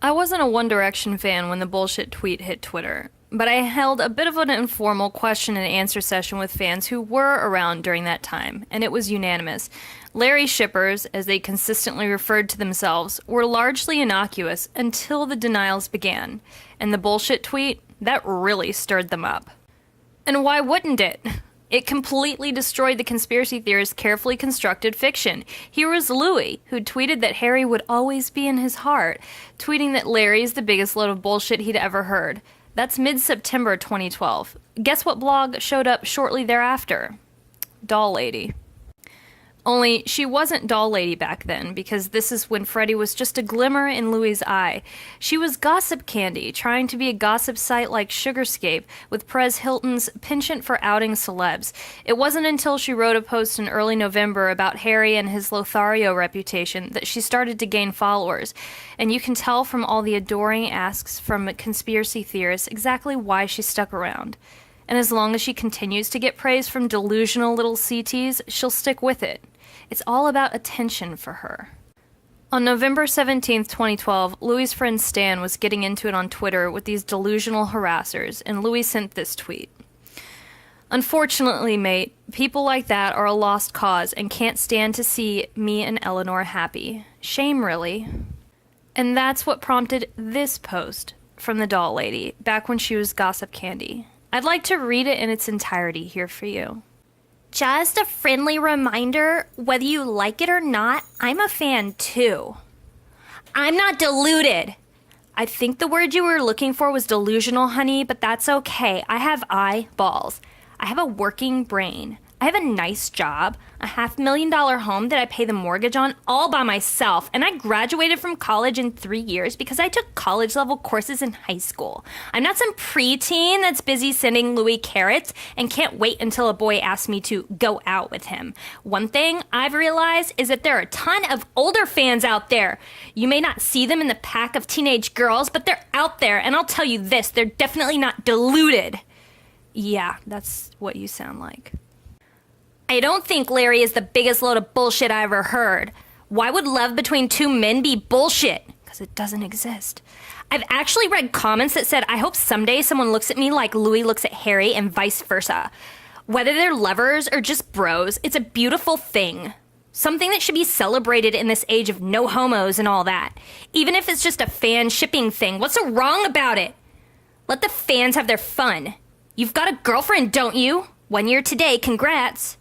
I wasn't a One Direction fan when the bullshit tweet hit Twitter, but I held a bit of an informal question and answer session with fans who were around during that time, and it was unanimous. Larry shippers, as they consistently referred to themselves, were largely innocuous until the denials began, and the bullshit tweet, that really stirred them up. And why wouldn't it? It completely destroyed the conspiracy theorist's carefully constructed fiction. Here was Louis, who tweeted that Harry would always be in his heart, tweeting that Larry's the biggest load of bullshit he'd ever heard. That's mid-September 2012. Guess what blog showed up shortly thereafter? Doll Lady. Only, she wasn't Doll Lady back then, because this is when Freddie was just a glimmer in Louis' eye. She was Gossip Candy, trying to be a gossip site like Sugarscape, with Perez Hilton's penchant for outing celebs. It wasn't until she wrote a post in early November about Harry and his Lothario reputation that she started to gain followers. And you can tell from all the adoring asks from conspiracy theorists exactly why she stuck around. And as long as she continues to get praise from delusional little CTs, she'll stick with it. It's all about attention for her. On November 17th, 2012, Louis' friend Stan was getting into it on Twitter with these delusional harassers, and Louis sent this tweet. Unfortunately, mate, people like that are a lost cause and can't stand to see me and Eleanor happy. Shame, really. And that's what prompted this post from the Doll Lady, back when she was Gossip Candy. I'd like to read it in its entirety here for you. Just a friendly reminder, whether you like it or not, I'm a fan too. I'm not deluded. I think the word you were looking for was delusional, honey, but that's okay. I have eyeballs. I have a working brain. I have a nice job, a $500,000 home that I pay the mortgage on all by myself, and I graduated from college in 3 years because I took college-level courses in high school. I'm not some preteen that's busy sending Louis carrots and can't wait until a boy asks me to go out with him. One thing I've realized is that there are a ton of older fans out there. You may not see them in the pack of teenage girls, but they're out there, and I'll tell you this, they're definitely not deluded. Yeah, that's what you sound like. I don't think Larry is the biggest load of bullshit I ever heard. Why would love between two men be bullshit? Because it doesn't exist. I've actually read comments that said, I hope someday someone looks at me like Louis looks at Harry and vice versa. Whether they're lovers or just bros, it's a beautiful thing. Something that should be celebrated in this age of no homos and all that. Even if it's just a fan shipping thing, what's so wrong about it? Let the fans have their fun. You've got a girlfriend, don't you? 1 year today, congrats.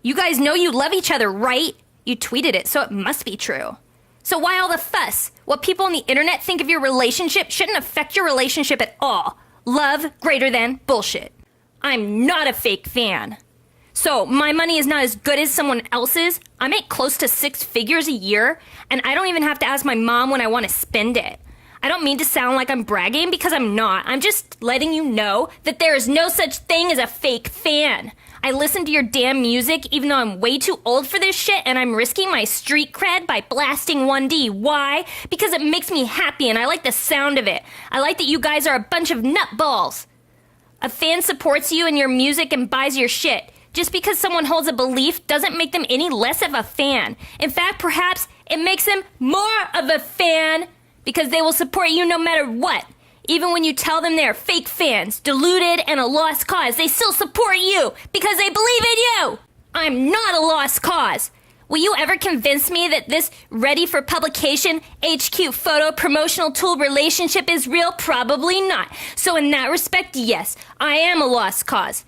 You guys know you love each other, right? You tweeted it, so it must be true. So why all the fuss? What people on the internet think of your relationship shouldn't affect your relationship at all. Love greater than bullshit. I'm not a fake fan. So my money is not as good as someone else's. I make close to 6 figures a year, and I don't even have to ask my mom when I want to spend it. I don't mean to sound like I'm bragging because I'm not. I'm just letting you know that there is no such thing as a fake fan. I listen to your damn music even though I'm way too old for this shit and I'm risking my street cred by blasting 1D. Why? Because it makes me happy and I like the sound of it. I like that you guys are a bunch of nutballs. A fan supports you and your music and buys your shit. Just because someone holds a belief doesn't make them any less of a fan. In fact, perhaps it makes them more of a fan because they will support you no matter what. Even when you tell them they're fake fans, deluded, and a lost cause, they still support you because they believe in you. I'm not a lost cause. Will you ever convince me that this ready for publication HQ photo promotional tool relationship is real? Probably not. So in that respect, yes, I am a lost cause.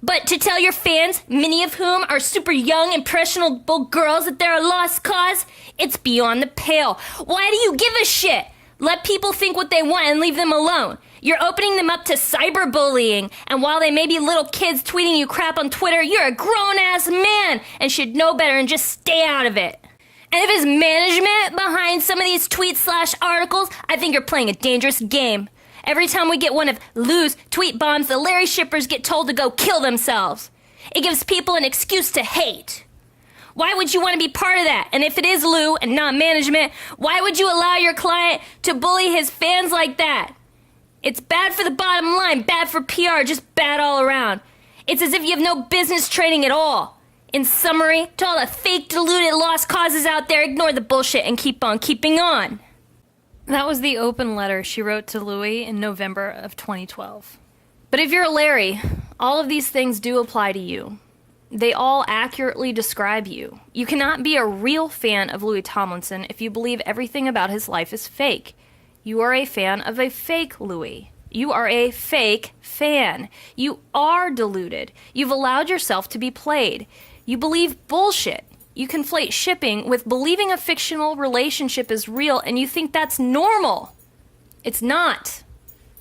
But to tell your fans, many of whom are super young, impressionable girls, that they're a lost cause, it's beyond the pale. Why do you give a shit? Let people think what they want and leave them alone. You're opening them up to cyberbullying, and while they may be little kids tweeting you crap on Twitter, you're a grown-ass man and should know better and just stay out of it. And if it's management behind some of these tweets/articles, I think you're playing a dangerous game. Every time we get one of Lou's tweet bombs, the Larry shippers get told to go kill themselves. It gives people an excuse to hate. Why would you want to be part of that? And if it is Lou and not management, why would you allow your client to bully his fans like that? It's bad for the bottom line, bad for PR, just bad all around. It's as if you have no business training at all. In summary, to all the fake, deluded, lost causes out there, ignore the bullshit and keep on keeping on. That was the open letter she wrote to Louis in November of 2012. But if you're a Larry, all of these things do apply to you. They all accurately describe you. You cannot be a real fan of Louis Tomlinson if you believe everything about his life is fake. You are a fan of a fake Louis. You are a fake fan. You are deluded. You've allowed yourself to be played. You believe bullshit. You conflate shipping with believing a fictional relationship is real, and you think that's normal. It's not.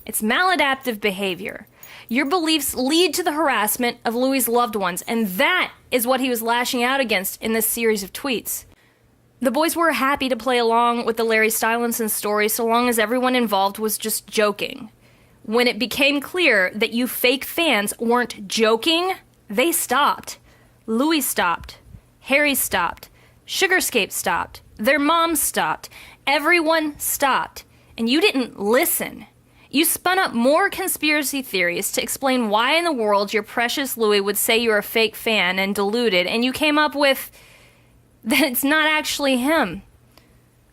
It's maladaptive behavior. Your beliefs lead to the harassment of Louis' loved ones, and that is what he was lashing out against in this series of tweets. The boys were happy to play along with the Larry Stylinson story so long as everyone involved was just joking. When it became clear that you fake fans weren't joking, they stopped. Louis stopped. Harry stopped. Sugarscape stopped. Their moms stopped. Everyone stopped. And you didn't listen. You spun up more conspiracy theories to explain why in the world your precious Louis would say you're a fake fan and deluded, and you came up with that it's not actually him.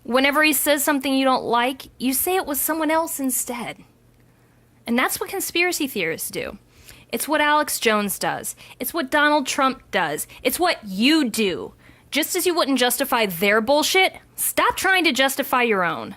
Whenever he says something you don't like, you say it was someone else instead. And that's what conspiracy theorists do. It's what Alex Jones does. It's what Donald Trump does. It's what you do. Just as you wouldn't justify their bullshit, stop trying to justify your own.